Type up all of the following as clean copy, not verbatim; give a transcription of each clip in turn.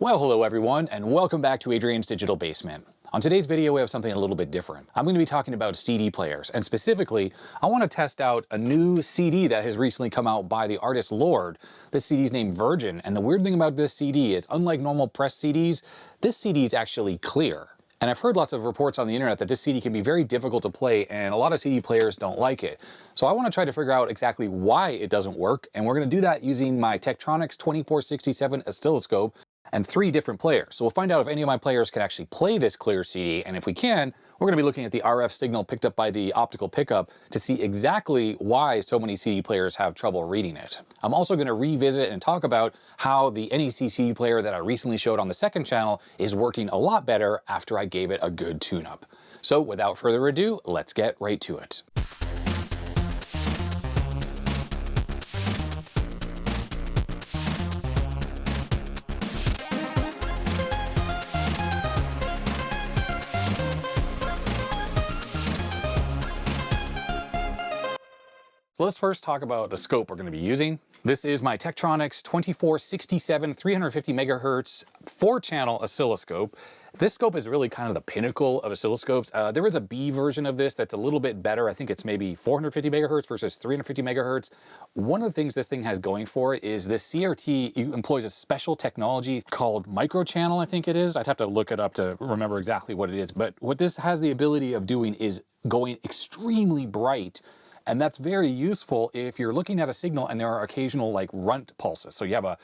Well, hello everyone, and welcome back to Adrian's Digital Basement. On today's video, we have something a little bit different. I'm going to be talking about CD players, and specifically, I want to test out a new CD that has recently come out by the artist Lorde. This CD is named Virgin, and the weird thing about this CD is, unlike normal press CDs, this CD is actually clear. And I've heard lots of reports on the internet that this CD can be very difficult to play, and a lot of CD players don't like it. So I want to try to figure out exactly why it doesn't work, and we're going to do that using my Tektronix 2467 oscilloscope and 3 different players. So we'll find out if any of my players can actually play this clear CD, and if we can, we're going to be looking at the RF signal picked up by the optical pickup to see exactly why so many CD players have trouble reading it. I'm also going to revisit and talk about how the NEC CD player that I recently showed on the second channel is working a lot better after I gave it a good tune-up. So without further ado, let's get right to it. Let's first talk about the scope we're going to be using. This is my Tektronix 2467 350 megahertz 4-channel oscilloscope. This scope is really kind of the pinnacle of oscilloscopes. There is a B version of this that's a little bit better. I think it's maybe 450 megahertz versus 350 megahertz. One of the things this thing has going for it is this CRT employs a special technology called microchannel, I think it is. I'd have to look it up to remember exactly what it is. But what this has the ability of doing is going extremely bright. And that's very useful if you're looking at a signal and there are occasional like runt pulses. So you have a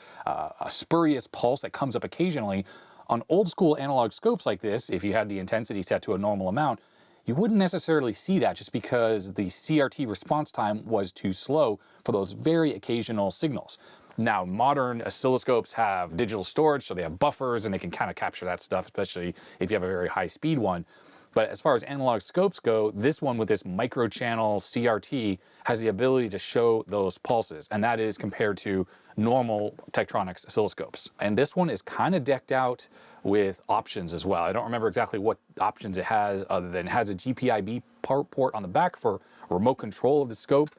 spurious pulse that comes up occasionally. On old school analog scopes like this, if you had the intensity set to a normal amount, you wouldn't necessarily see that just because the CRT response time was too slow for those very occasional signals. Now, modern oscilloscopes have digital storage, so they have buffers and they can kind of capture that stuff, especially if you have a very high speed one. But as far as analog scopes go, this one with this microchannel CRT has the ability to show those pulses, and that is compared to normal Tektronix oscilloscopes. And this one is kind of decked out with options as well. I don't remember exactly what options it has, other than it has a GPIB port on the back for remote control of the scope,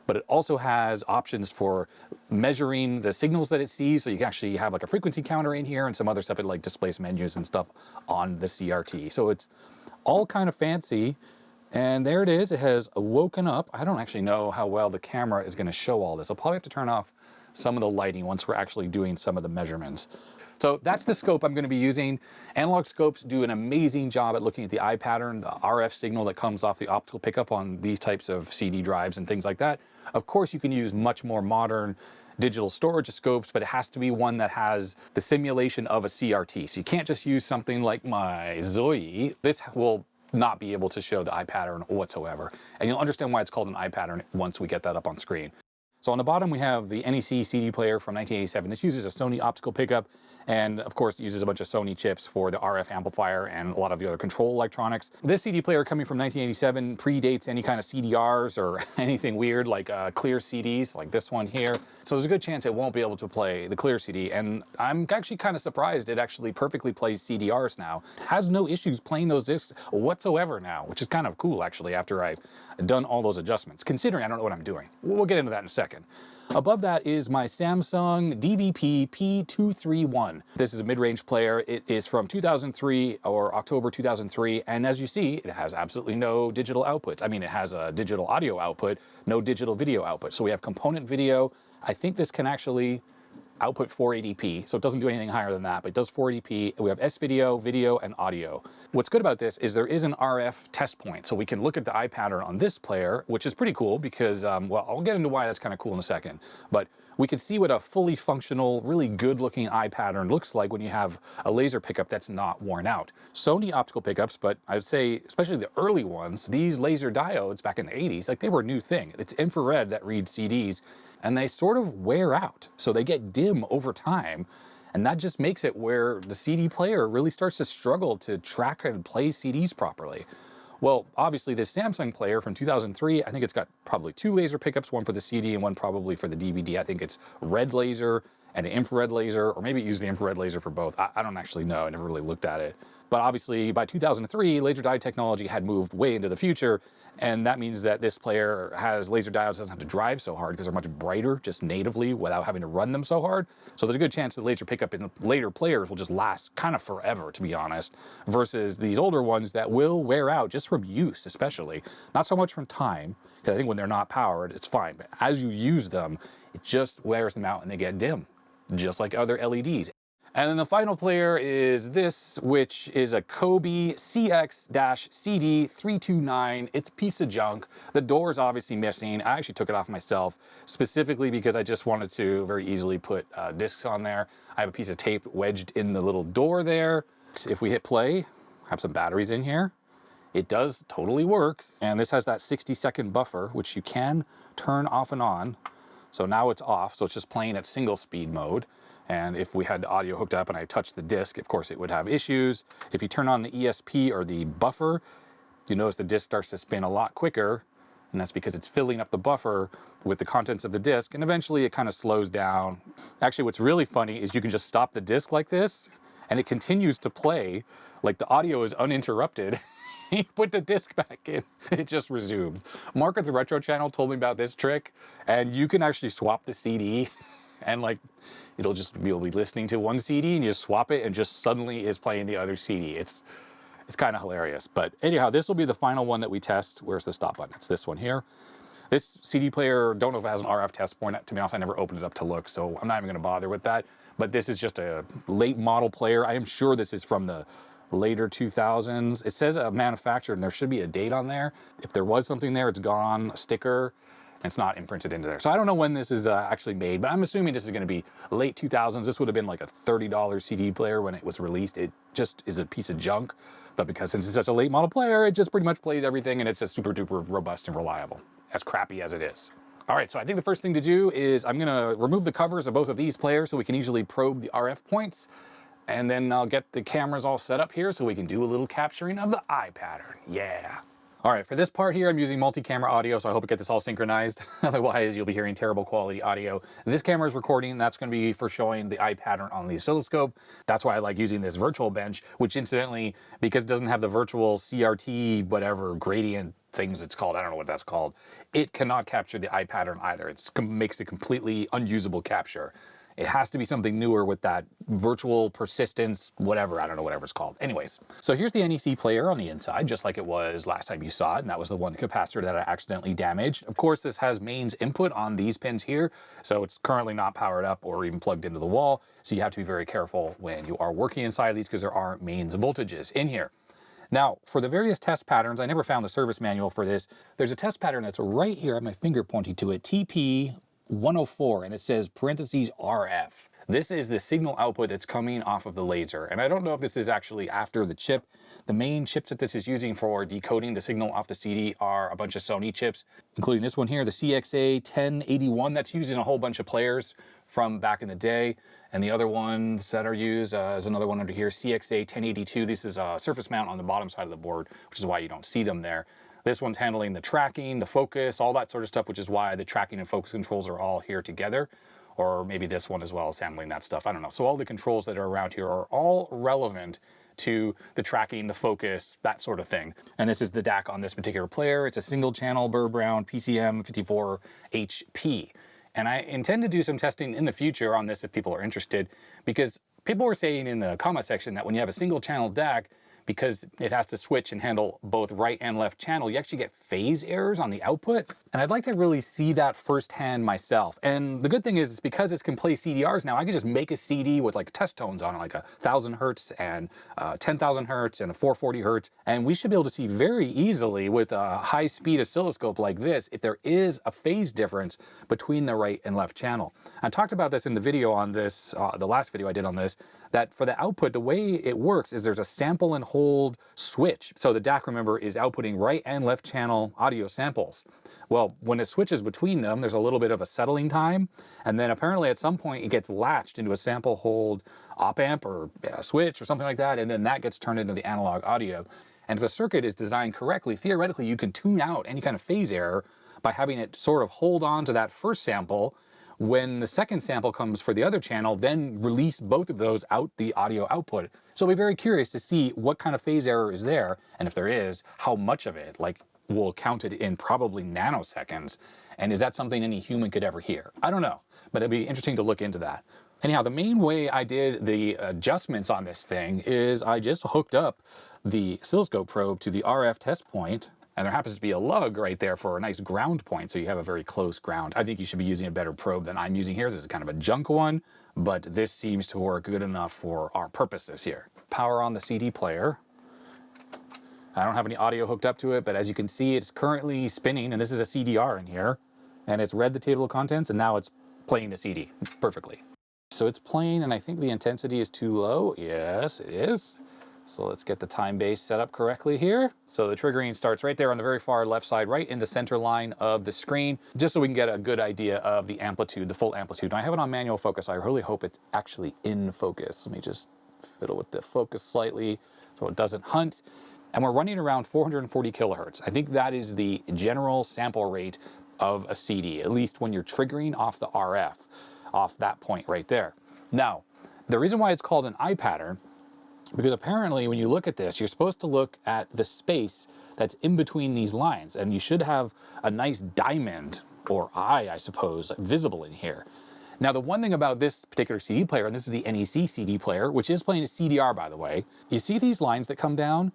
but it also has options for measuring the signals that it sees, so you can actually have like a frequency counter in here and some other stuff. It like displays menus and stuff on the CRT. So it's all kind of fancy, and there it is. It has woken up. I don't actually know how well the camera is going to show all this. I'll probably have to turn off some of the lighting once we're actually doing some of the measurements. So that's the scope I'm going to be using. Analog scopes do an amazing job at looking at the eye pattern, the RF signal that comes off the optical pickup on these types of CD drives and things like that. Of course, you can use much more modern digital storage scopes, but it has to be one that has the simulation of a CRT. So you can't just use something like my Zoe. This will not be able to show the eye pattern whatsoever. And you'll understand why it's called an eye pattern once we get that up on screen. So on the bottom, we have the NEC CD player from 1987. This uses a Sony optical pickup, and of course, it uses a bunch of Sony chips for the RF amplifier and a lot of the other control electronics. This CD player coming from 1987 predates any kind of CDRs or anything weird like clear CDs like this one here. So there's a good chance it won't be able to play the clear CD, and I'm actually kind of surprised it actually perfectly plays CDRs now. It has no issues playing those discs whatsoever now, which is kind of cool actually after I've done all those adjustments, considering I don't know what I'm doing. We'll get into that in a second. Above that is my Samsung DVP P231. This is a mid-range player. It is from 2003 or October 2003, and as you see, it has absolutely no digital outputs. I mean, it has a digital audio output, no digital video output. So we have component video. I think this can actually output 480p, so it doesn't do anything higher than that, but it does 480p. We have S-video, video, and audio. What's good about this is there is an RF test point, so we can look at the eye pattern on this player, which is pretty cool because, well, I'll get into why that's kind of cool in a second, but we can see what a fully functional, really good-looking eye pattern looks like when you have a laser pickup that's not worn out. Sony optical pickups, but I would say, especially the early ones, these laser diodes back in the 80s, like they were a new thing. It's infrared that reads CDs, and they sort of wear out, so they get dim over time, and that just makes it where the CD player really starts to struggle to track and play CDs properly. Well, obviously this Samsung player from 2003, I think it's got probably 2 laser pickups, one for the CD and one probably for the DVD. I think it's red laser and an infrared laser, or maybe it used the infrared laser for both. I don't actually know. I never really looked at it. But obviously, by 2003, laser diode technology had moved way into the future, and that means that this player has laser diodes, doesn't have to drive so hard because they're much brighter just natively without having to run them so hard. So there's a good chance the laser pickup in later players will just last kind of forever, to be honest, versus these older ones that will wear out just from use, especially. Not so much from time, because I think when they're not powered, it's fine. But as you use them, it just wears them out and they get dim, just like other LEDs. And then the final player is this, which is a Kobe CX-CD-329. It's a piece of junk. The door is obviously missing. I actually took it off myself, specifically because I just wanted to very easily put discs on there. I have a piece of tape wedged in the little door there. If we hit play, I have some batteries in here. It does totally work. And this has that 60-second buffer, which you can turn off and on. So now it's off, so it's just playing at single speed mode. And if we had audio hooked up and I touched the disc, of course it would have issues. If you turn on the ESP or the buffer, you notice the disc starts to spin a lot quicker, and that's because it's filling up the buffer with the contents of the disc, and eventually it kind of slows down. Actually, what's really funny is you can just stop the disc like this, and it continues to play like the audio is uninterrupted. You put the disc back in, it just resumed. Mark at the Retro channel told me about this trick, and you can actually swap the CD, and like, you'll be listening to one CD and you just swap it and just suddenly is playing the other CD. It's kind of hilarious. But anyhow, this will be the final one that we test. Where's the stop button? It's this one here. This CD player, don't know if it has an RF test point. To be honest, I never opened it up to look, so I'm not even gonna bother with that. But this is just a late model player. I am sure this is from the later 2000s. It says a manufacturer and there should be a date on there. If there was something there, it's gone, a sticker. It's not imprinted into there. So I don't know when this is actually made, but I'm assuming this is going to be late 2000s. This would have been like a $30 CD player when it was released. It just is a piece of junk, but because since it's such a late model player, it just pretty much plays everything and it's just super duper robust and reliable, as crappy as it is. All right, so I think the first thing to do is I'm gonna remove the covers of both of these players so we can easily probe the RF points, and then I'll get the cameras all set up here so we can do a little capturing of the eye pattern. Yeah. All right, for this part here, I'm using multi-camera audio, so I hope I get this all synchronized. Otherwise, you'll be hearing terrible quality audio. This camera is recording, that's gonna be for showing the eye pattern on the oscilloscope. That's why I like using this virtual bench, which incidentally, because it doesn't have the virtual CRT, whatever, gradient things it's called, I don't know what that's called, it cannot capture the eye pattern either. It makes a completely unusable capture. It has to be something newer with that virtual persistence, whatever, I don't know, whatever it's called. Anyways, so here's the NEC player on the inside, just like it was last time you saw it, and that was the one capacitor that I accidentally damaged. Of course, this has mains input on these pins here, so it's currently not powered up or even plugged into the wall, so you have to be very careful when you are working inside of these because there aren't mains voltages in here. Now, for the various test patterns, I never found the service manual for this. There's a test pattern that's right here, I have my finger pointing to it, TP104, and it says parentheses RF. This is the signal output that's coming off of the laser. And I don't know if this is actually after the chip. The main chips that this is using for decoding the signal off the CD are a bunch of Sony chips, including this one here, the CXA1081, that's used in a whole bunch of players from back in the day. And the other ones that are used is another one under here, CXA1082. This is a surface mount on the bottom side of the board, which is why you don't see them there. This one's handling the tracking, the focus, all that sort of stuff, which is why the tracking and focus controls are all here together. Or maybe this one as well is handling that stuff, I don't know. So all the controls that are around here are all relevant to the tracking, the focus, that sort of thing. And this is the DAC on this particular player. It's a single channel Burr Brown PCM 54 HP. And I intend to do some testing in the future on this if people are interested, because people were saying in the comment section that when you have a single channel DAC, because it has to switch and handle both right and left channel, you actually get phase errors on the output. And I'd like to really see that firsthand myself. And the good thing is, it's because it can play CDRs now, I can just make a CD with like test tones on it, like 1,000 hertz and 10,000 hertz and a 440 hertz. And we should be able to see very easily with a high speed oscilloscope like this, if there is a phase difference between the right and left channel. I talked about this in the video on this, the last video I did on this, that for the output, the way it works is there's a sample and hold switch. So the DAC, remember, is outputting right and left channel audio samples. Well, when it switches between them, there's a little bit of a settling time. And then apparently at some point it gets latched into a sample hold op amp or a switch or something like that. And then that gets turned into the analog audio. And if the circuit is designed correctly, theoretically, you can tune out any kind of phase error by having it sort of hold on to that first sample when the second sample comes for the other channel, then release both of those out the audio output. So I'll be very curious to see what kind of phase error is there, and if there is, how much of it, like we'll count it in probably nanoseconds. And is that something any human could ever hear? I don't know, but it'd be interesting to look into that. Anyhow, the main way I did the adjustments on this thing is I just hooked up the oscilloscope probe to the RF test point, and there happens to be a lug right there for a nice ground point, so you have a very close ground. I think you should be using a better probe than I'm using here. This is kind of a junk one, but this seems to work good enough for our purposes here. Power on the CD player. I don't have any audio hooked up to it, but as you can see, it's currently spinning, and this is a CDR in here, and it's read the table of contents, and now it's playing the CD perfectly. So it's playing, and I think the intensity is too low. Yes, it is. So let's get the time base set up correctly here. So the triggering starts right there on the very far left side, right in the center line of the screen, just so we can get a good idea of the amplitude, the full amplitude. And I have it on manual focus. I really hope it's actually in focus. Let me just fiddle with the focus slightly so it doesn't hunt. And we're running around 440 kilohertz. I think that is the general sample rate of a CD, at least when you're triggering off the RF, off that point right there. Now, the reason why it's called an eye pattern, because apparently when you look at this, you're supposed to look at the space that's in between these lines, and you should have a nice diamond, or eye, I suppose, visible in here. Now, the one thing about this particular CD player, and this is the NEC CD player, which is playing a CDR, by the way, you see these lines that come down?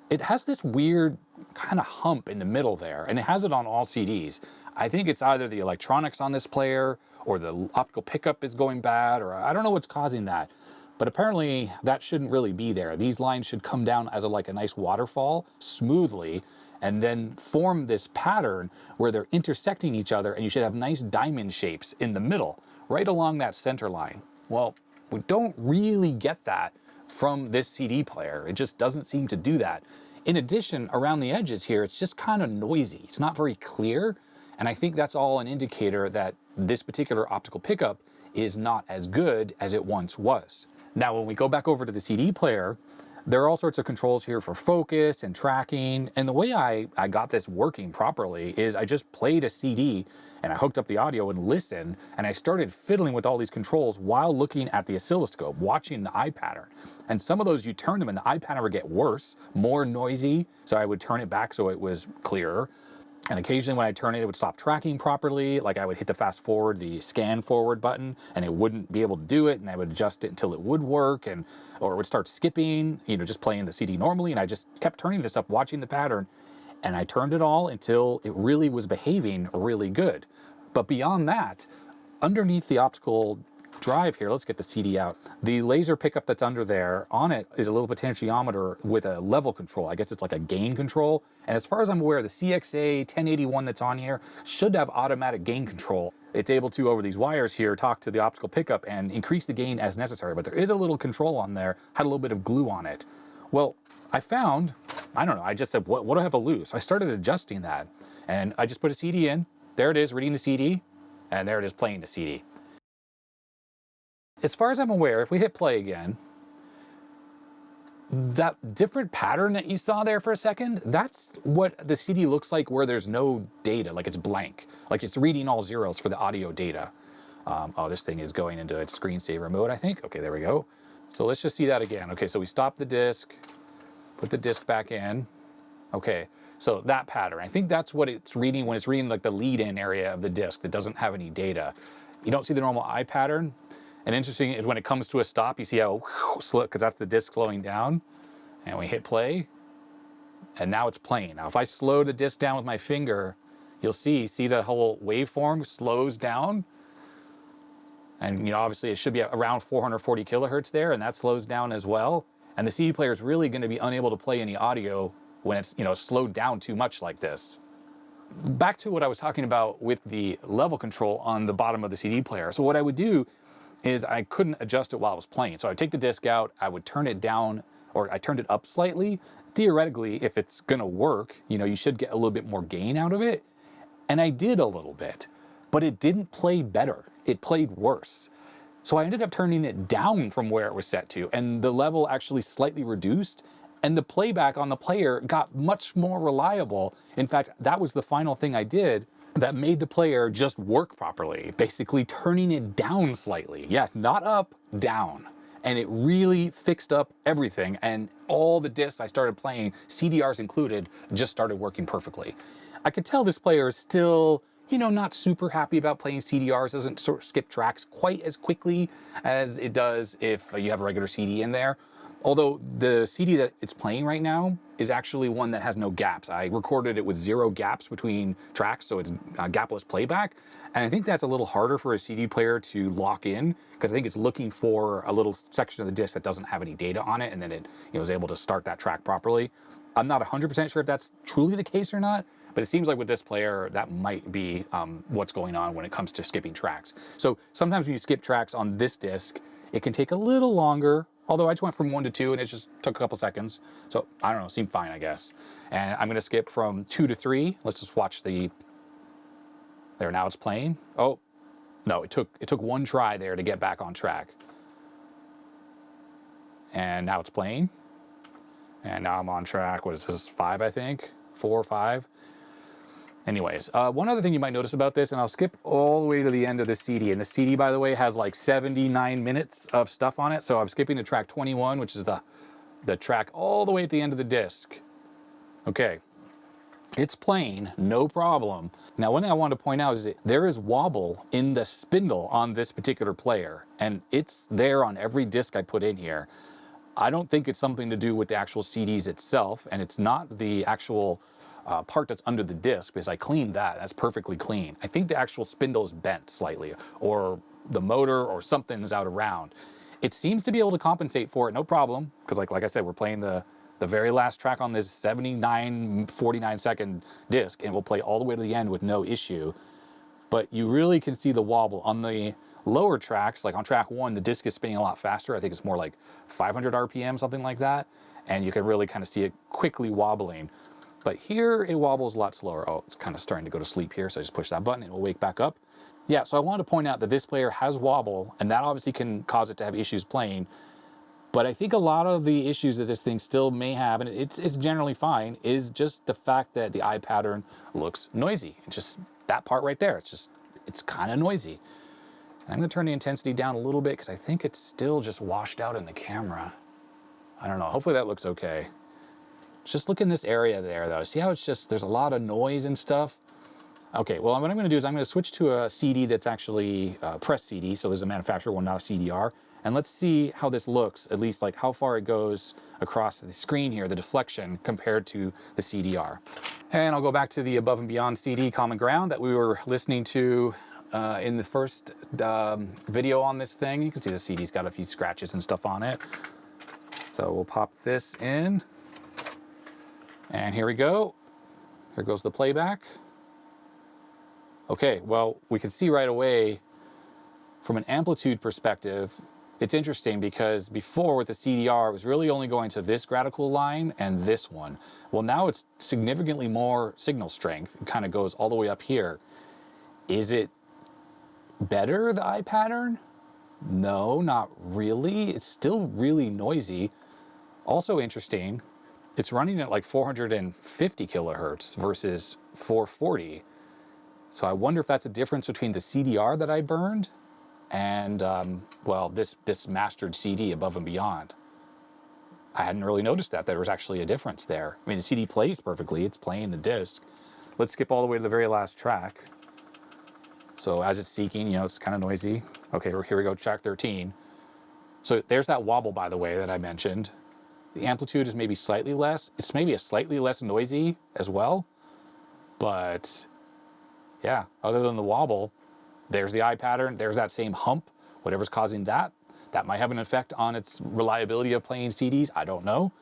It has this weird kind of hump in the middle there, and it has it on all CDs. I think it's either the electronics on this player, or the optical pickup is going bad, or I don't know what's causing that. But apparently that shouldn't really be there. These lines should come down as like a nice waterfall smoothly, and then form this pattern where they're intersecting each other, and you should have nice diamond shapes in the middle, right along that center line. Well, we don't really get that from this CD player. It just doesn't seem to do that. In addition, around the edges here, it's just kind of noisy. It's not very clear, and I think that's all an indicator that this particular optical pickup is not as good as it once was. Now, when we go back over to the CD player, there are all sorts of controls here for focus and tracking. And the way I got this working properly is I just played a CD and I hooked up the audio and listened, and I started fiddling with all these controls while looking at the oscilloscope, watching the eye pattern. And some of those, you turn them and the eye pattern would get worse, more noisy. So I would turn it back so it was clearer. And occasionally when I turn it, it would stop tracking properly. Like I would hit the fast forward, the scan forward button, and it wouldn't be able to do it. And I would adjust it until it would work, or it would start skipping, just playing the CD normally. And I just kept turning this up, watching the pattern. And I turned it all until it really was behaving really good. But beyond that, underneath the optical drive here, let's get the CD out. The laser pickup that's under there, on it is a little potentiometer with a level control. I guess it's like a gain control. And as far as I'm aware, the CXA 1081 that's on here should have automatic gain control. It's able to, over these wires here, talk to the optical pickup and increase the gain as necessary. But there is a little control on there, had a little bit of glue on it. Well, I found, I don't know, I just said, what do I have to lose? I started adjusting that, and I just put a CD in. There it is, reading the CD, and there it is playing the CD. As far as I'm aware, if we hit play again, that different pattern that you saw there for a second, that's what the CD looks like where there's no data, like it's blank, like it's reading all zeros for the audio data. Oh, this thing is going into its screensaver mode, I think. Okay, there we go. So let's just see that again. Okay, so we stop the disc, put the disc back in. Okay, so that pattern, I think that's what it's reading when it's reading like the lead-in area of the disc that doesn't have any data. You don't see the normal eye pattern. And interesting is when it comes to a stop, you see how slow, because that's the disc slowing down. And we hit play, and now it's playing. Now, if I slow the disc down with my finger, you'll see the whole waveform slows down. And obviously it should be around 440 kilohertz there, and that slows down as well. And the CD player is really going to be unable to play any audio when it's slowed down too much like this. Back to what I was talking about with the level control on the bottom of the CD player. So what I would do is I couldn't adjust it while I was playing. So I'd take the disc out, I would turn it down, or I turned it up slightly. Theoretically, if it's gonna work, you should get a little bit more gain out of it. And I did a little bit, but it didn't play better. It played worse. So I ended up turning it down from where it was set to, and the level actually slightly reduced, and the playback on the player got much more reliable. In fact, that was the final thing I did. that made the player just work properly, basically turning it down slightly. Yes, not up, down. And it really fixed up everything, and all the discs I started playing, CDRs included, just started working perfectly. I could tell this player is still, you know, not super happy about playing CDRs, doesn't sort of skip tracks quite as quickly as it does if you have a regular CD in there. Although the CD that it's playing right now is actually one that has no gaps. I recorded it with 0 gaps between tracks, so it's gapless playback. And I think that's a little harder for a CD player to lock in, because I think it's looking for a little section of the disc that doesn't have any data on it, and then it, you know, is able to start that track properly. I'm not 100% sure if that's truly the case or not, but it seems like with this player, that might be what's going on when it comes to skipping tracks. So sometimes when you skip tracks on this disc, it can take a little longer. Although I just went from 1 to 2 and it just took a couple seconds. So I don't know, seemed fine, I guess. And I'm gonna skip from 2 to 3. Let's just watch the, there, now it's playing. Oh, no, it took 1 try there to get back on track. And now it's playing. And now I'm on track, what is this, 5, I think? 4 or 5. Anyways, one other thing you might notice about this, and I'll skip all the way to the end of the CD. And the CD, by the way, has like 79 minutes of stuff on it. So I'm skipping to track 21, which is the track all the way at the end of the disc. Okay, it's playing, no problem. Now, one thing I want to point out is that there is wobble in the spindle on this particular player, and it's there on every disc I put in here. I don't think it's something to do with the actual CDs itself, and it's not the actual part that's under the disc, because I cleaned that. That's perfectly clean. I think the actual spindle is bent slightly, or the motor or something is out around. It seems to be able to compensate for it, no problem, because like I said, we're playing the very last track on this 49 second disc, and we'll play all the way to the end with no issue. But you really can see the wobble on the lower tracks. Like on track 1, the disc is spinning a lot faster. I think it's more like 500 RPM, something like that. And you can really kind of see it quickly wobbling. But here it wobbles a lot slower. Oh, it's kind of starting to go to sleep here, so I just push that button and it will wake back up. Yeah, so I wanted to point out that this player has wobble, and that obviously can cause it to have issues playing. But I think a lot of the issues that this thing still may have, and it's generally fine, is just the fact that the eye pattern looks noisy. And just that part right there, it's kind of noisy. And I'm gonna turn the intensity down a little bit because I think it's still just washed out in the camera. I don't know, hopefully that looks okay. Just look in this area there though. See how it's just, there's a lot of noise and stuff? Okay, well what I'm gonna do is I'm gonna switch to a CD that's actually a press CD, so there's a manufacturer one, not a CDR. And let's see how this looks, at least like how far it goes across the screen here, the deflection compared to the CDR. And I'll go back to the Above and Beyond CD Common Ground that we were listening to in the first video on this thing. You can see the CD's got a few scratches and stuff on it. So we'll pop this in. And here we go. Here goes the playback. Okay, well, we can see right away from an amplitude perspective, it's interesting because before with the CDR, it was really only going to this gradical line and this one. Well, now it's significantly more signal strength. It kind of goes all the way up here. Is it better, the eye pattern? No, not really. It's still really noisy. Also interesting, it's running at like 450 kilohertz versus 440. So I wonder if that's a difference between the CDR that I burned and, well, this mastered CD Above and Beyond. I hadn't really noticed that there was actually a difference there. I mean, the CD plays perfectly. It's playing the disc. Let's skip all the way to the very last track. So as it's seeking, you know, it's kind of noisy. Okay, here we go, track 13. So there's that wobble, by the way, that I mentioned. The amplitude is maybe slightly less. It's maybe a slightly less noisy as well. But yeah, other than the wobble, there's the eye pattern, there's that same hump, whatever's causing that. That might have an effect on its reliability of playing CDs, I don't know.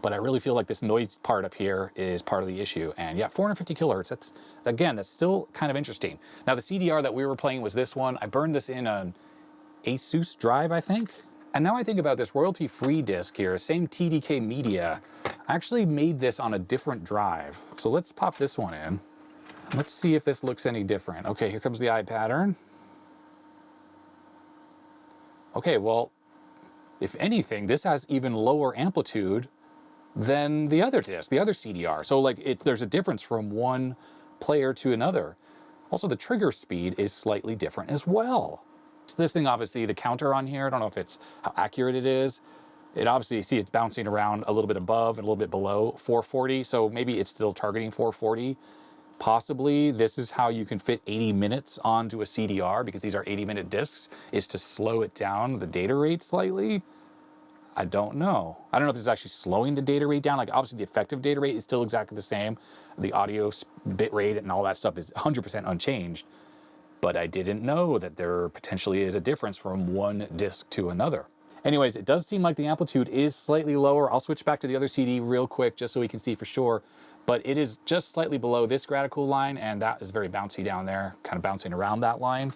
But I really feel like this noise part up here is part of the issue. And yeah, 450 kilohertz, that's still kind of interesting. Now the CDR that we were playing was this one. I burned this in an Asus drive, I think. And now I think about this royalty-free disc here, same TDK media. I actually made this on a different drive. So let's pop this one in. Let's see if this looks any different. Okay, here comes the eye pattern. Okay, well, if anything, this has even lower amplitude than the other disc, the other CDR. So like there's a difference from one player to another. Also, the trigger speed is slightly different as well. This thing, obviously, the counter on here, I don't know if it's how accurate it is. It obviously, you see it's bouncing around a little bit above and a little bit below 440, so maybe it's still targeting 440. Possibly this is how you can fit 80 minutes onto a CDR, because these are 80-minute discs, is to slow it down, the data rate slightly. I don't know. I don't know if it's actually slowing the data rate down. Like, obviously the effective data rate is still exactly the same. The audio bit rate and all that stuff is 100% unchanged. But I didn't know that there potentially is a difference from one disc to another. Anyways, it does seem like the amplitude is slightly lower. I'll switch back to the other CD real quick just so we can see for sure. But it is just slightly below this gradical line, and that is very bouncy down there, kind of bouncing around that line.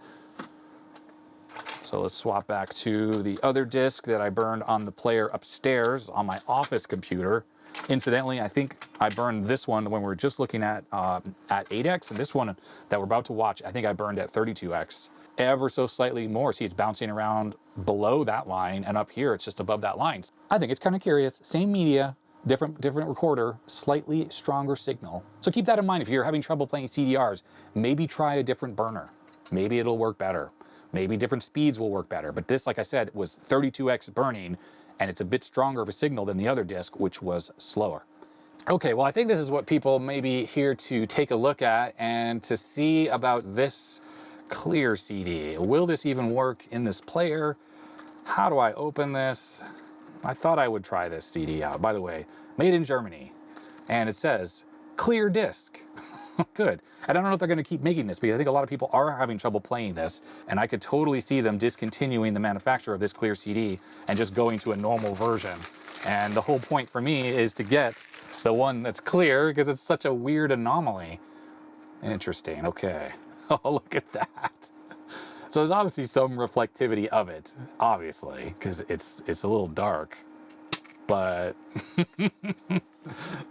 So let's swap back to the other disc that I burned on the player upstairs on my office computer. Incidentally, I think I burned this one when we were just looking at 8x, and this one that we're about to watch, I think I burned at 32x. Ever so slightly more. See, it's bouncing around below that line, and up here it's just above that line. I think it's kind of curious. Same media, different recorder, slightly stronger signal. So keep that in mind if you're having trouble playing CDRs. Maybe try a different burner. Maybe it'll work better. Maybe different speeds will work better. But this, like I said, was 32x burning, and it's a bit stronger of a signal than the other disc, which was slower. Okay, well, I think this is what people may be here to take a look at and to see about this clear CD. Will this even work in this player? How do I open this? I thought I would try this CD out. By the way, made in Germany. And it says, clear disc. Good. I don't know if they're going to keep making this, because I think a lot of people are having trouble playing this, and I could totally see them discontinuing the manufacture of this clear CD and just going to a normal version. And the whole point for me is to get the one that's clear, because it's such a weird anomaly. Interesting. Okay. Oh, look at that. So there's obviously some reflectivity of it, obviously, because it's a little dark, but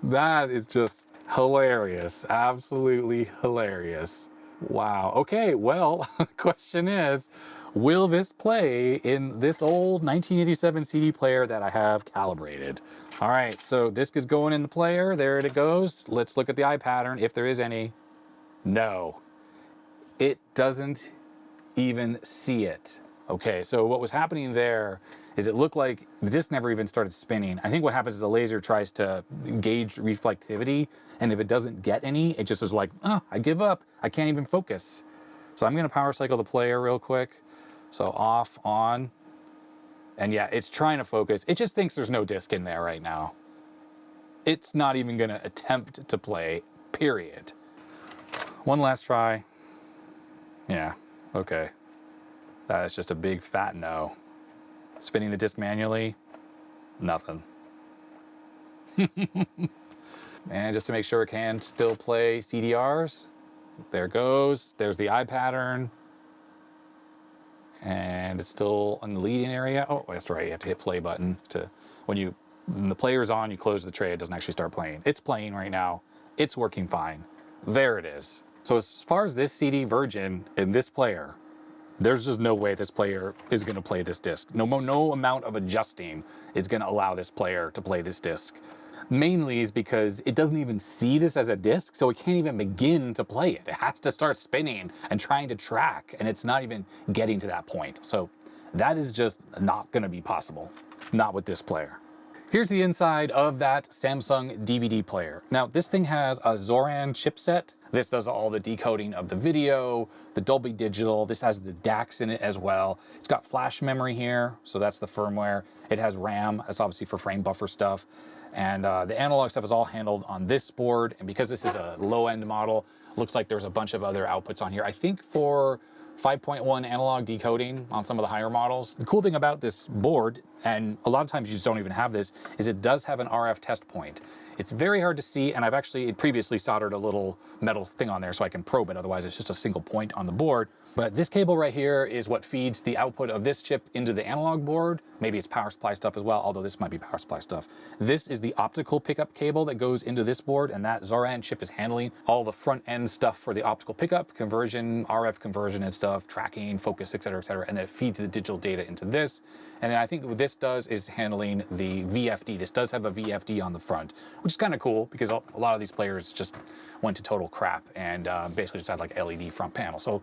that is just hilarious. Absolutely hilarious. Wow. Okay, well, the question is, will this play in this old 1987 CD player that I have calibrated? All right, so disc is going in the player. There it goes. Let's look at the eye pattern, if there is any. No, it doesn't even see it. Okay, so what was happening there is it looked like the disc never even started spinning. I think what happens is the laser tries to gauge reflectivity, and if it doesn't get any, it just is like, oh, I give up. I can't even focus. So I'm gonna power cycle the player real quick. So off, on, and yeah, it's trying to focus. It just thinks there's no disc in there right now. It's not even gonna attempt to play, period. One last try. Yeah, okay. That is just a big fat no. Spinning the disc manually, nothing. And just to make sure it can still play CDRs, there it goes. There's the eye pattern. And it's still in the leading area. Oh, that's right, you have to hit play button to, when the player's on, you close the tray, it doesn't actually start playing. It's playing right now. It's working fine. There it is. So as far as this CD Virgin in this player, there's just no way this player is going to play this disc. No amount of adjusting is going to allow this player to play this disc. Mainly is because it doesn't even see this as a disc, so it can't even begin to play it. It has to start spinning and trying to track, and it's not even getting to that point. So that is just not going to be possible. Not with this player. Here's the inside of that Samsung DVD player. Now, this thing has a Zoran chipset. This does all the decoding of the video, the Dolby Digital. This has the DACs in it as well. It's got flash memory here, so that's the firmware. It has RAM, that's obviously for frame buffer stuff. And the analog stuff is all handled on this board. And because this is a low-end model, looks like there's a bunch of other outputs on here. I think for 5.1 analog decoding on some of the higher models. The cool thing about this board, and a lot of times you just don't even have this, is it does have an RF test point. It's very hard to see, and I've actually previously soldered a little metal thing on there so I can probe it, otherwise it's just a single point on the board. But this cable right here is what feeds the output of this chip into the analog board. Maybe it's power supply stuff as well, although this might be power supply stuff. This is the optical pickup cable that goes into this board, and that Zoran chip is handling all the front end stuff for the optical pickup, conversion, RF conversion and stuff, tracking, focus, etc., and then it feeds the digital data into this. And then I think with this this does is handling the VFD. This does have a VFD on the front, which is kind of cool because a lot of these players just went to total crap and basically just had like LED front panel. So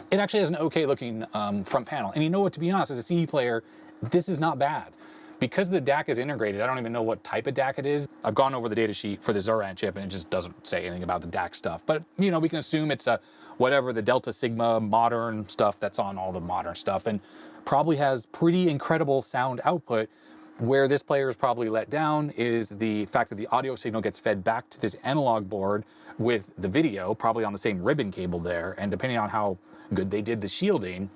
it actually has an okay looking front panel. And you know what, to be honest, as a CD player, this is not bad. Because the DAC is integrated, I don't even know what type of DAC it is. I've gone over the data sheet for the Zoran chip and it just doesn't say anything about the DAC stuff. But, you know, we can assume it's a whatever, the Delta Sigma modern stuff that's on all the modern stuff, and probably has pretty incredible sound output. Where this player is probably let down is the fact that the audio signal gets fed back to this analog board with the video, probably on the same ribbon cable there. And depending on how good they did the shielding,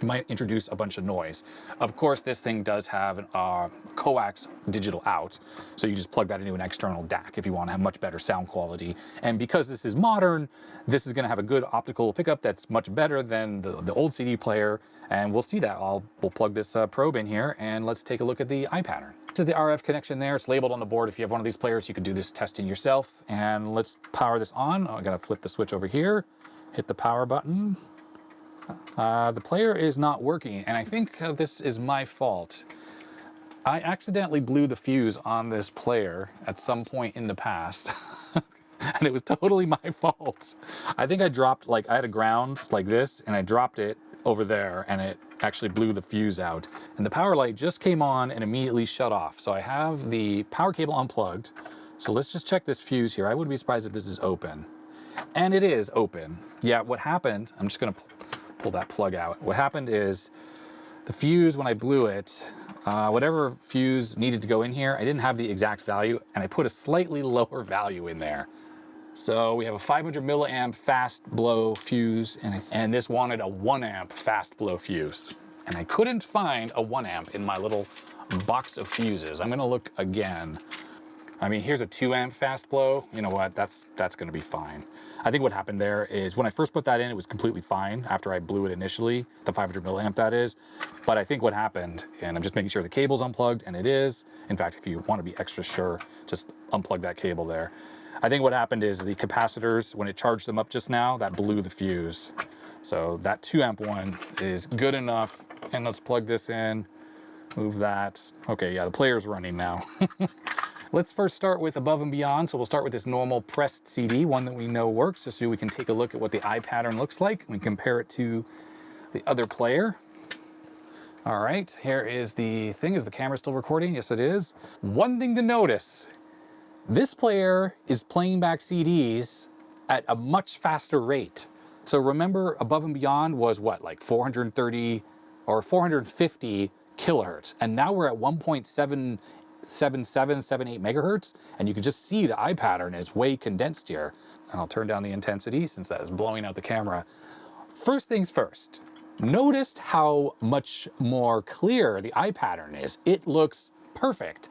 it might introduce a bunch of noise. Of course, this thing does have a coax digital out, so you just plug that into an external DAC if you want to have much better sound quality. And because this is modern, this is going to have a good optical pickup that's much better than the old CD player, and we'll see that. We'll plug this probe in here, and let's take a look at the eye pattern. This is the RF connection there. It's labeled on the board. If you have one of these players, you could do this testing yourself. And let's power this on. I gotta flip the switch over here, hit the power button. The player is not working, and I think this is my fault. I accidentally blew the fuse on this player at some point in the past, and it was totally my fault. I think I dropped, like, I had a ground like this, and I dropped it over there, and it actually blew the fuse out. And the power light just came on and immediately shut off. So I have the power cable unplugged. So let's just check this fuse here. I wouldn't be surprised if this is open. And it is open. Yeah, what happened, I'm just gonna pull that plug out. What happened is the fuse, when I blew it, whatever fuse needed to go in here, I didn't have the exact value, and I put a slightly lower value in there. So we have a 500 milliamp fast blow fuse, and this wanted a 1 amp fast blow fuse. And I couldn't find a 1 amp in my little box of fuses. I'm gonna look again. I mean, here's a 2 amp fast blow. You know what, that's gonna be fine. I think what happened there is when I first put that in, it was completely fine after I blew it initially, the 500 milliamp that is. But I think what happened, and I'm just making sure the cable's unplugged, and it is. In fact, if you want to be extra sure, just unplug that cable there. I think what happened is the capacitors, when it charged them up just now, that blew the fuse. So that 2 amp one is good enough. And let's plug this in, move that. Okay, yeah, the player's running now. Let's first start with Above and Beyond. So we'll start with this normal pressed CD, one that we know works, just so we can take a look at what the eye pattern looks like. We compare it to the other player. All right, here is the thing. Is the camera still recording? Yes, it is. One thing to notice, this player is playing back CDs at a much faster rate. So remember, Above and Beyond was what, like 430 or 450 kilohertz. And now we're at 1.77778 megahertz, and you can just see the eye pattern is way condensed here. And I'll turn down the intensity since that is blowing out the camera. First things first, notice how much more clear the eye pattern is. It looks perfect.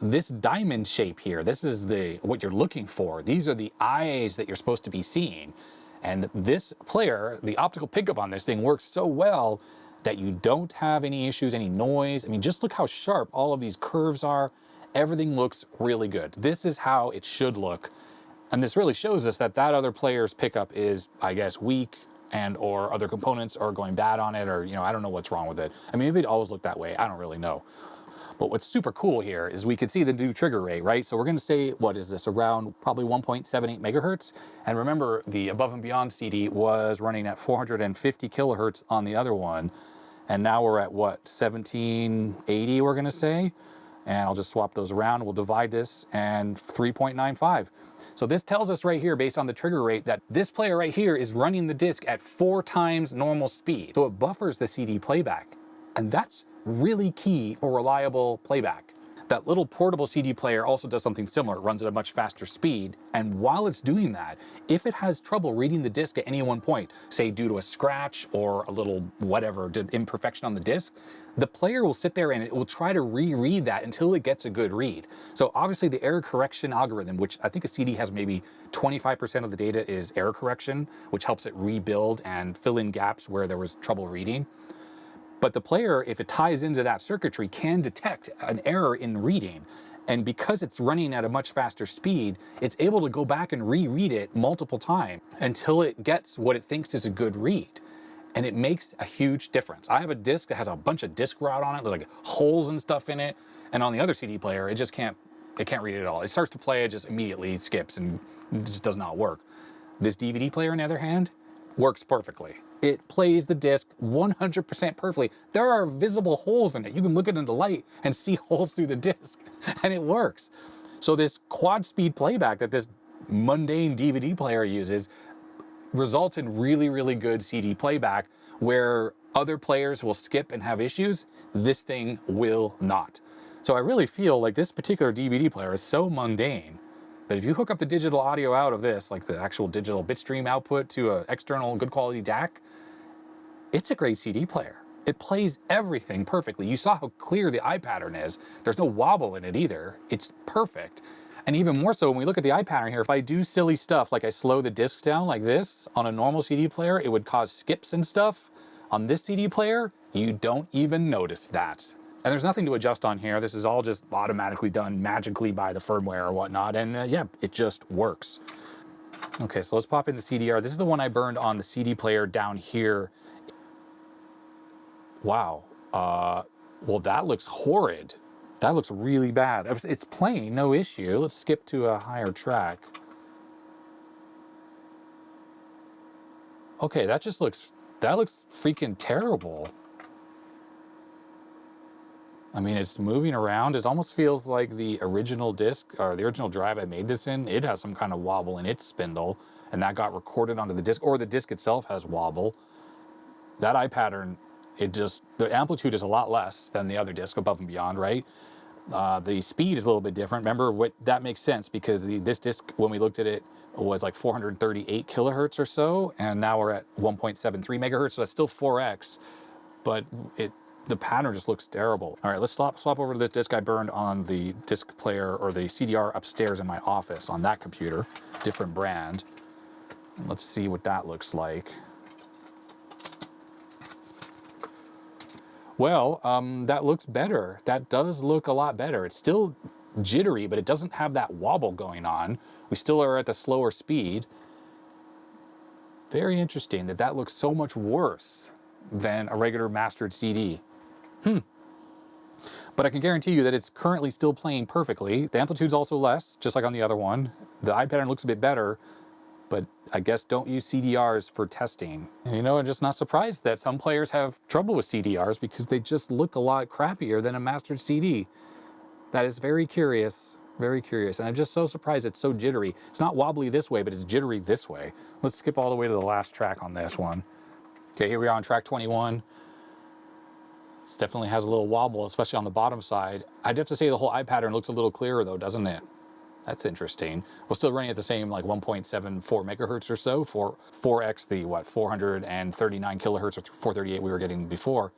This diamond shape here, this is what you're looking for. These are the eyes that you're supposed to be seeing. And this player, the optical pickup on this thing works so well that you don't have any issues, any noise. I mean, just look how sharp all of these curves are. Everything looks really good. This is how it should look. And this really shows us that other player's pickup is, I guess, weak, and or other components are going bad on it, or, you know, I don't know what's wrong with it. I mean, maybe it always looked that way. I don't really know. But what's super cool here is we can see the new trigger rate, right? So we're gonna say, what is this, around probably 1.78 megahertz. And remember, the Above and Beyond CD was running at 450 kilohertz on the other one. And now we're at what, 1780 we're gonna say? And I'll just swap those around. We'll divide this and 3.95. So this tells us right here, based on the trigger rate, that this player right here is running the disc at 4 times normal speed. So it buffers the CD playback. And that's really key for reliable playback. That little portable CD player also does something similar. It runs at a much faster speed. And while it's doing that, if it has trouble reading the disc at any one point, say due to a scratch or a little whatever, imperfection on the disc, the player will sit there and it will try to reread that until it gets a good read. So obviously the error correction algorithm, which I think a CD has maybe 25% of the data is error correction, which helps it rebuild and fill in gaps where there was trouble reading. But the player, if it ties into that circuitry, can detect an error in reading. And because it's running at a much faster speed, it's able to go back and reread it multiple times until it gets what it thinks is a good read. And it makes a huge difference. I have a disc that has a bunch of disc rot on it. There's like holes and stuff in it. And on the other CD player, it just can't read it at all. It starts to play, it just immediately skips and just does not work. This DVD player, on the other hand, works perfectly. It plays the disc 100% perfectly. There are visible holes in it. You can look at it in the light and see holes through the disc, and it works. So this quad speed playback that this mundane DVD player uses results in really, really good CD playback where other players will skip and have issues. This thing will not. So I really feel like this particular DVD player is so mundane that if you hook up the digital audio out of this, like the actual digital bitstream output to an external good quality DAC, it's a great CD player. It plays everything perfectly. You saw how clear the eye pattern is. There's no wobble in it either. It's perfect. And even more so, when we look at the eye pattern here, if I do silly stuff, like I slow the disc down like this on a normal CD player, it would cause skips and stuff. On this CD player, you don't even notice that. And there's nothing to adjust on here. This is all just automatically done magically by the firmware or whatnot. And yeah, it just works. Okay, so let's pop in the CDR. This is the one I burned on the CD player down here. Wow. Well, that looks horrid. That looks really bad. It's playing, no issue. Let's skip to a higher track. Okay, that looks freaking terrible. I mean, it's moving around. It almost feels like the original disc or the original drive I made this in. It has some kind of wobble in its spindle, and that got recorded onto the disc, or the disc itself has wobble. That eye pattern, the amplitude is a lot less than the other disc, Above and Beyond, right? The speed is a little bit different. Remember, that makes sense because this disc, when we looked at it, was like 438 kilohertz or so, and now we're at 1.73 megahertz, so that's still 4x, but the pattern just looks terrible. All right, let's swap over to this disc I burned on the disc player or the CDR upstairs in my office on that computer, different brand. And let's see what that looks like. Well, that looks better. That does look a lot better. It's still jittery, but it doesn't have that wobble going on. We still are at the slower speed. Very interesting that looks so much worse than a regular mastered CD. But I can guarantee you that it's currently still playing perfectly. The amplitude's also less, just like on the other one. The eye pattern looks a bit better, but I guess don't use CDRs for testing. And, you know, I'm just not surprised that some players have trouble with CDRs because they just look a lot crappier than a mastered CD. That is very curious, very curious. And I'm just so surprised it's so jittery. It's not wobbly this way, but it's jittery this way. Let's skip all the way to the last track on this one. Okay, here we are on track 21. It definitely has a little wobble, especially on the bottom side. I'd have to say the whole eye pattern looks a little clearer though, doesn't it? That's interesting. We're still running at the same like 1.74 megahertz or so for 4x the 439 kilohertz or 438 we were getting before.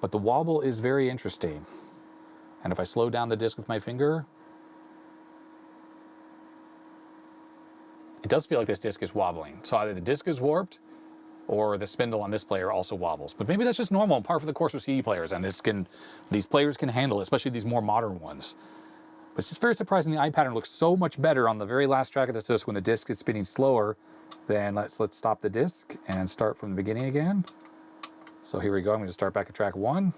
But the wobble is very interesting. And if I slow down the disc with my finger, it does feel like this disc is wobbling. So either the disc is warped or the spindle on this player also wobbles. But maybe that's just normal and par for the course with CD players, and these players can handle it, especially these more modern ones. But it's just very surprising the eye pattern looks so much better on the very last track of this disc when the disc is spinning slower. Then let's stop the disc and start from the beginning again. So here we go. I'm going to start back at track 1.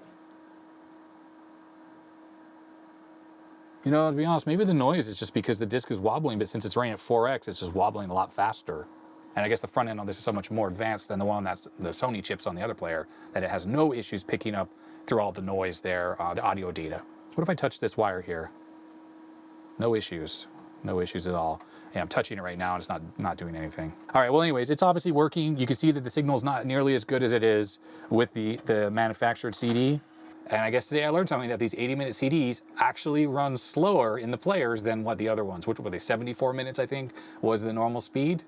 You know, to be honest, maybe the noise is just because the disc is wobbling, but since it's running at 4x, it's just wobbling a lot faster. And I guess the front end on this is so much more advanced than the one that's the Sony chips on the other player that it has no issues picking up through all the noise there, the audio data. What if I touch this wire here? No issues. No issues at all. Yeah, I'm touching it right now and it's not doing anything. All right, well anyways, it's obviously working. You can see that the signal is not nearly as good as it is with the manufactured CD. And I guess today I learned something that these 80-minute CDs actually run slower in the players than what the other ones, which were they 74 minutes, I think, was the normal speed.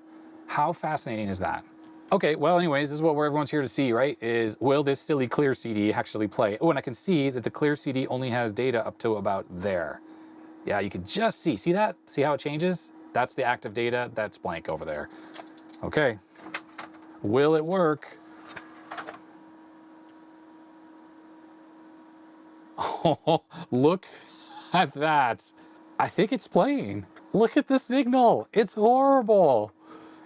How fascinating is that? Okay, well anyways, this is what everyone's here to see, right? Is will this silly clear CD actually play? Oh, and I can see that the clear CD only has data up to about there. Yeah, you can just see that? See how it changes? That's the active data, that's blank over there. Okay, will it work? Oh, look at that. I think it's playing. Look at the signal, it's horrible.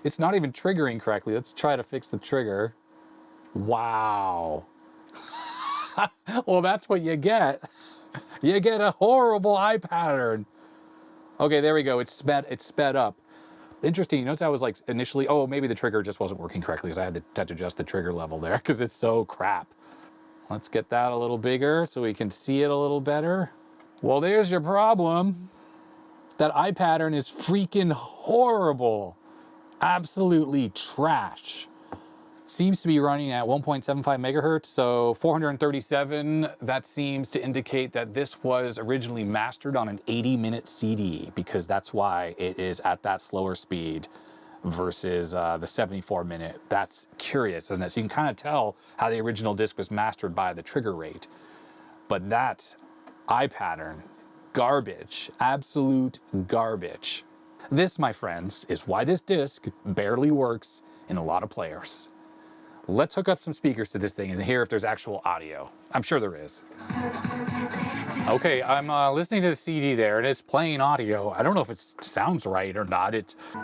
It's not even triggering correctly. Let's try to fix the trigger. Wow. Well, that's what you get. You get a horrible eye pattern. Okay, there we go. It's sped up. Interesting. You notice I was like initially, oh, maybe the trigger just wasn't working correctly because I had to adjust the trigger level there because it's so crap. Let's get that a little bigger so we can see it a little better. Well, there's your problem. That eye pattern is freaking horrible. Absolutely trash. Seems to be running at 1.75 megahertz, so 437. That seems to indicate that this was originally mastered on an 80-minute CD, because that's why it is at that slower speed versus the 74-minute. That's curious, isn't it? So you can kind of tell how the original disc was mastered by the trigger rate. But that eye pattern, garbage, absolute garbage. This, my friends, is why this disc barely works in a lot of players. Let's hook up some speakers to this thing and hear if there's actual audio. I'm sure there is. Okay, I'm listening to the CD there, and it's playing audio. I don't know if it sounds right or not.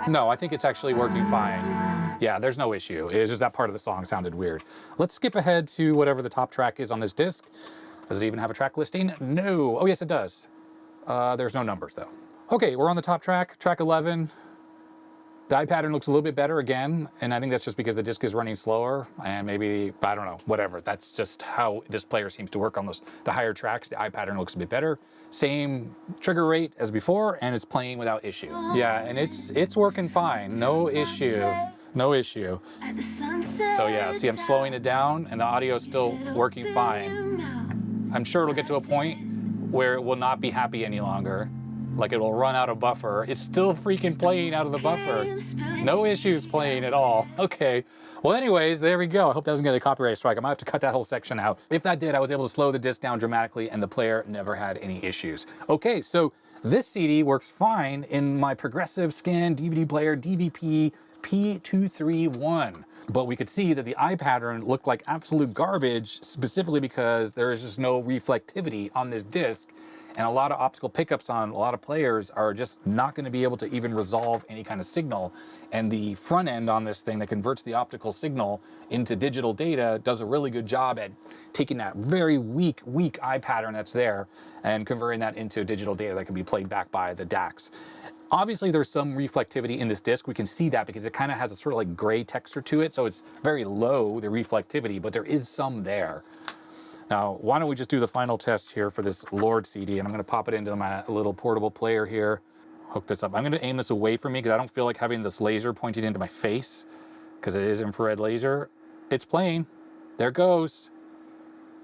No, I think it's actually working fine. Yeah, there's no issue. It's just that part of the song sounded weird. Let's skip ahead to whatever the top track is on this disc. Does it even have a track listing? No. Oh, yes, it does. There's no numbers, though. Okay, we're on the top track, track 11. The eye pattern looks a little bit better again, and I think that's just because the disc is running slower, and maybe, I don't know, whatever. That's just how this player seems to work on the higher tracks. The eye pattern looks a bit better. Same trigger rate as before, and it's playing without issue. Yeah, and it's working fine. No issue. No issue. So yeah, see, I'm slowing it down, and the audio is still working fine. I'm sure it'll get to a point where it will not be happy any longer. Like it will run out of buffer. It's still freaking playing out of the buffer. No issues playing at all. Okay. Well, anyways, there we go. I hope that doesn't get a copyright strike. I might have to cut that whole section out. If that did, I was able to slow the disc down dramatically and the player never had any issues. Okay, so this CD works fine in my progressive scan DVD player DVP P231. But we could see that the eye pattern looked like absolute garbage, specifically because there is just no reflectivity on this disc. And a lot of optical pickups on a lot of players are just not going to be able to even resolve any kind of signal. And the front end on this thing that converts the optical signal into digital data does a really good job at taking that very weak eye pattern that's there and converting that into digital data that can be played back by the DACs. Obviously, there's some reflectivity in this disc. We can see that because it kind of has a sort of like gray texture to it. So it's very low, the reflectivity, but there is some there. Now, why don't we just do the final test here for this Lorde CD, and I'm going to pop it into my little portable player here. Hook this up. I'm going to aim this away from me because I don't feel like having this laser pointing into my face because it is infrared laser. It's playing. There it goes.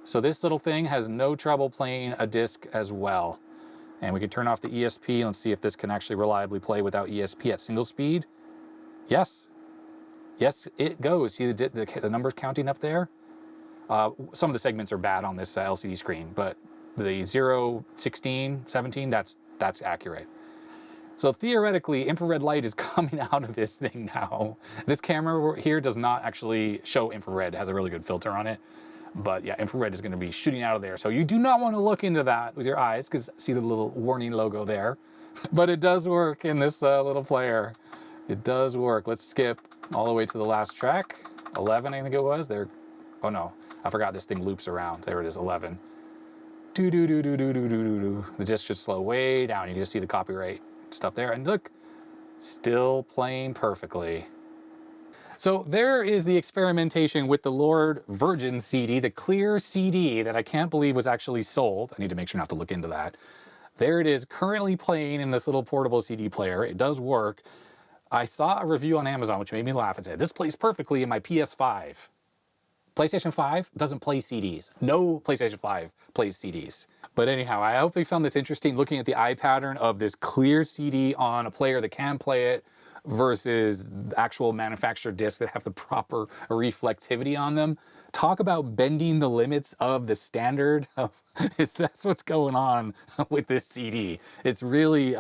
So this little thing has no trouble playing a disc as well. And we can turn off the ESP and see if this can actually reliably play without ESP at single speed. Yes. Yes, it goes. See the numbers counting up there? Some of the segments are bad on this LCD screen, but the 0, 16, 17, that's accurate. So theoretically, infrared light is coming out of this thing now. This camera here does not actually show infrared. It has a really good filter on it. But yeah, infrared is going to be shooting out of there. So you do not want to look into that with your eyes, because see the little warning logo there. But it does work in this little player. It does work. Let's skip all the way to the last track. 11, I think it was. There. Oh no. I forgot this thing loops around. There it is, 11. The disc should slow way down. You can just see the copyright stuff there. And look, still playing perfectly. So there is the experimentation with the Lorde Virgin CD, the clear CD that I can't believe was actually sold. I need to make sure not to look into that. There it is, currently playing in this little portable CD player. It does work. I saw a review on Amazon, which made me laugh. It said, this plays perfectly in my PS5. PlayStation 5 doesn't play CDs. No PlayStation 5 plays CDs. But anyhow, I hope you found this interesting, looking at the eye pattern of this clear CD on a player that can play it versus actual manufactured discs that have the proper reflectivity on them. Talk about bending the limits of the standard. That's what's going on with this CD. It's really,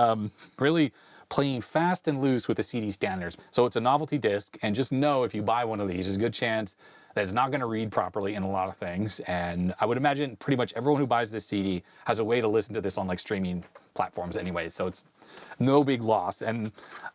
really playing fast and loose with the CD standards. So it's a novelty disc, and just know if you buy one of these, there's a good chance that it's not going to read properly in a lot of things. And I would imagine pretty much everyone who buys this CD has a way to listen to this on like streaming platforms anyway, so it's no big loss. And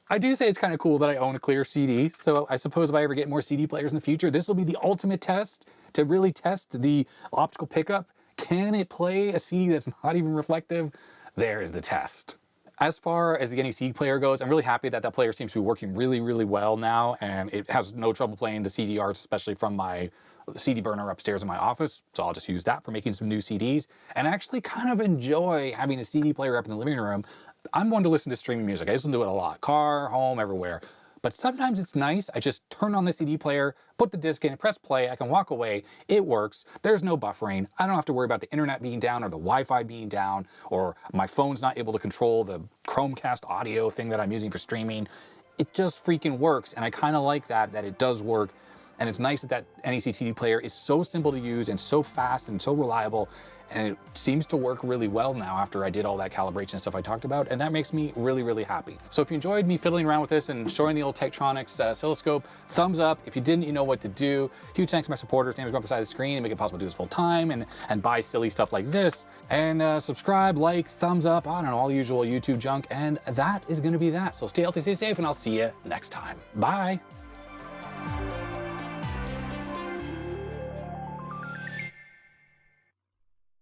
I do say it's kind of cool that I own a clear CD, so I suppose if I ever get more CD players in the future, this will be the ultimate test to really test the optical pickup. Can it play a CD that's not even reflective? There is the test. As far as the NEC player goes, I'm really happy that that player seems to be working really, really well now, and it has no trouble playing the CD arts, especially from my CD burner upstairs in my office. So I'll just use that for making some new CDs, and I actually kind of enjoy having a CD player up in the living room. I'm one to listen to streaming music. I listen to it a lot, car, home, everywhere. But sometimes it's nice, I just turn on the CD player, put the disc in, press play, I can walk away, it works, there's no buffering, I don't have to worry about the internet being down or the Wi-Fi being down, or my phone's not able to control the Chromecast audio thing that I'm using for streaming. It just freaking works, and I kind of like that it does work. And it's nice that that NEC CD player is so simple to use and so fast and so reliable, and it seems to work really well now after I did all that calibration stuff I talked about, and that makes me really, really happy. So if you enjoyed me fiddling around with this and showing the old Tektronix oscilloscope, thumbs up. If you didn't, you know what to do. Huge thanks to my supporters, names go up the side of the screen, and make it possible to do this full time and buy silly stuff like this. And subscribe, like, thumbs up, I don't know, all the usual YouTube junk, and that is gonna be that. So stay healthy, stay safe, and I'll see you next time. Bye.